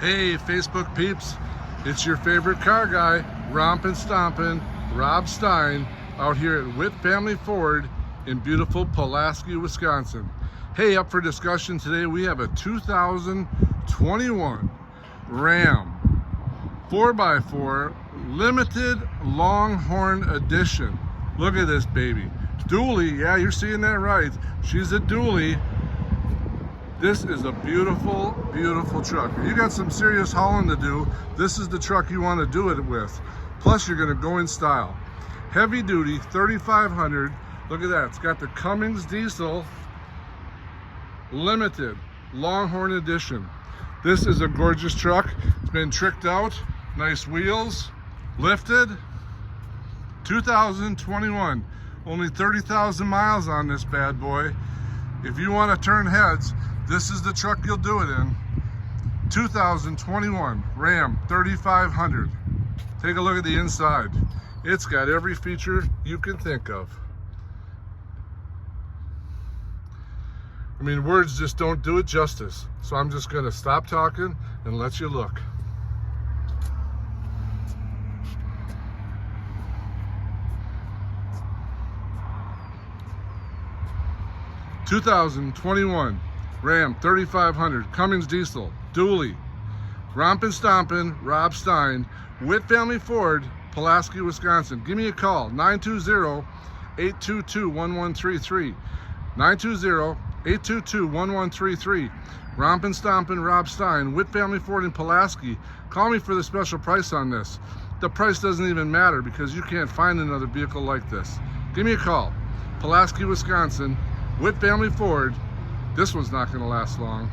Hey Facebook peeps, it's your favorite car guy, Rompin' Stompin', Rob Stein, out here at Witt Family Ford in beautiful Pulaski, Wisconsin. Hey, up for discussion today, we have a 2021 Ram 4x4 Limited Longhorn Edition. Look at this baby. Dually, yeah, you're seeing that right. She's a dually. This is a beautiful, beautiful truck. You got some serious hauling to do. This is the truck you want to do it with. Plus, you're going to go in style. Heavy duty, 3,500. Look at that. It's got the Cummings Diesel Limited Longhorn Edition. This is a gorgeous truck. It's been tricked out. Nice wheels, lifted. 2021. Only 30,000 miles on this bad boy. If you want to turn heads, this is the truck you'll do it in. 2021 Ram 3500. Take a look at the inside. It's got every feature you can think of. I mean, words just don't do it justice. So I'm just going to stop talking and let you look. (2021) Ram 3500 Cummings Diesel dually. Rompin' Stompin', Rob Stein, Witt Family Ford, Pulaski, Wisconsin. Give me a call, 920-822-1133. 920-822-1133. Rompin' Stompin', Rob Stein, Witt Family Ford in Pulaski. Call me for the special price on this. The price doesn't even matter because you can't find another vehicle like this. Give me a call. Pulaski, Wisconsin, Witt Family Ford. This one's not going to last long.